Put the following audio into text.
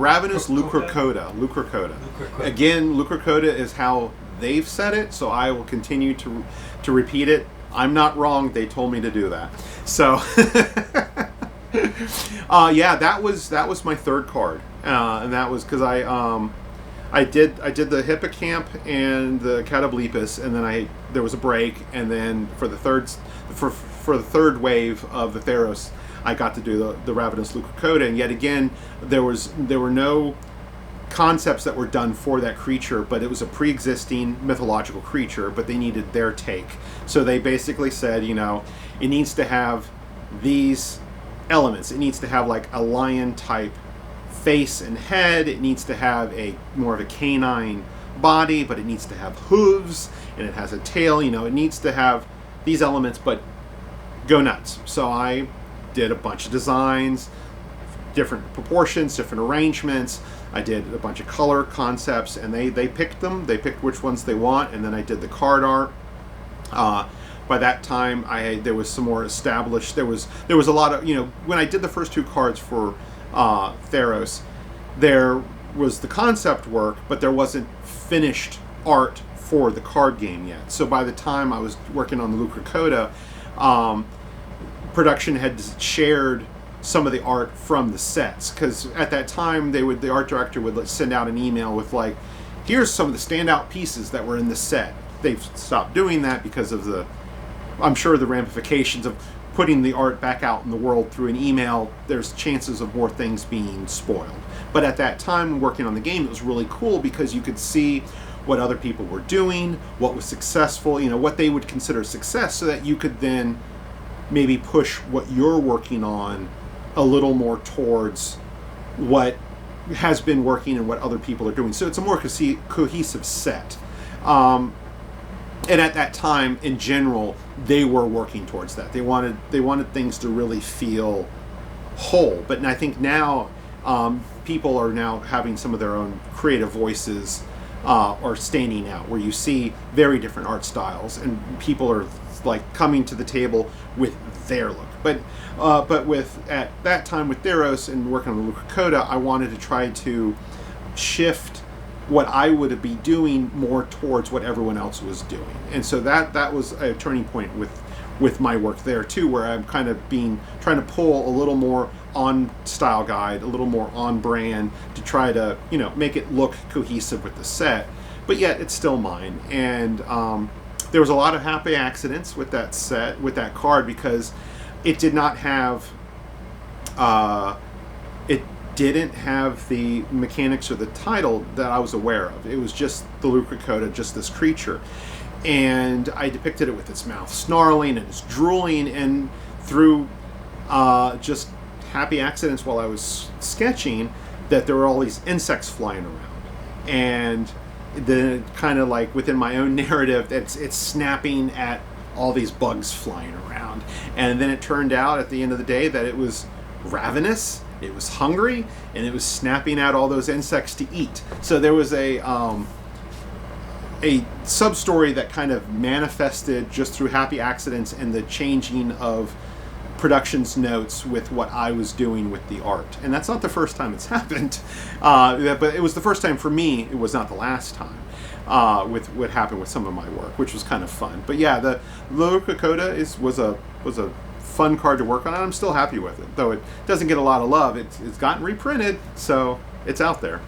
Ravenous Leurocota. Again, Leurocota is how they've said it, so I will continue to repeat it. I'm not wrong. They told me to do that. So, yeah, that was my third card, and that was because I did the Hippocamp and the Catoblepus, and then there was a break, and then for the third wave of the Theros, I got to do the Ravenous Leurocota, and yet again there were no concepts that were done for that creature, but it was a pre-existing mythological creature, but they needed their take. So they basically said, it needs to have these elements. It needs to have like a lion type face and head. It needs to have more of a canine body, but it needs to have hooves, and it has a tail. It needs to have these elements, but go nuts. So I did a bunch of designs, different proportions, different arrangements. I did a bunch of color concepts, and they picked them. They picked which ones they want, and then I did the card art. By that time, there was some more established. There was a lot of when I did the first two cards for Theros, there was the concept work, but there wasn't finished art for the card game yet. So by the time I was working on the Leurocota, production had shared some of the art from the sets, because at that time the art director would send out an email with like, here's some of the standout pieces that were in the set. They've stopped doing that because of I'm sure the ramifications of putting the art back out in the world through an email. There's chances of more things being spoiled. But at that time, working on the game, it was really cool because you could see what other people were doing, what was successful, what they would consider success, so that you could then maybe push what you're working on a little more towards what has been working and what other people are doing. So it's a more cohesive set. And at that time, in general, they were working towards that. They wanted things to really feel whole. But I think now people are now having some of their own creative voices are standing out, where you see very different art styles, and people are like coming to the table with their look. But with at that time with Theros and working on the Leurocota, I wanted to try to shift what I would be doing more towards what everyone else was doing, and so that was a turning point with my work there too, where I'm kind of trying to pull a little more on style guide, a little more on brand, to try to make it look cohesive with the set, but yet it's still mine. And there was a lot of happy accidents with that set, with that card, because it did not have didn't have the mechanics or the title that I was aware of. It was just the Leurocota, just this creature. And I depicted it with its mouth snarling and its drooling, and through just happy accidents while I was sketching, that there were all these insects flying around. And then kind of like within my own narrative, it's snapping at all these bugs flying around. And then it turned out at the end of the day that it was ravenous, it was hungry, and it was snapping at all those insects to eat. So there was a sub-story that kind of manifested just through happy accidents and the changing of production's notes with what I was doing with the art. And that's not the first time it's happened, but it was the first time for me. It was not the last time with what happened with some of my work, which was kind of fun. But yeah, the Leurocota was a fun card to work on, and I'm still happy with it, though it doesn't get a lot of love. It's gotten reprinted, so it's out there.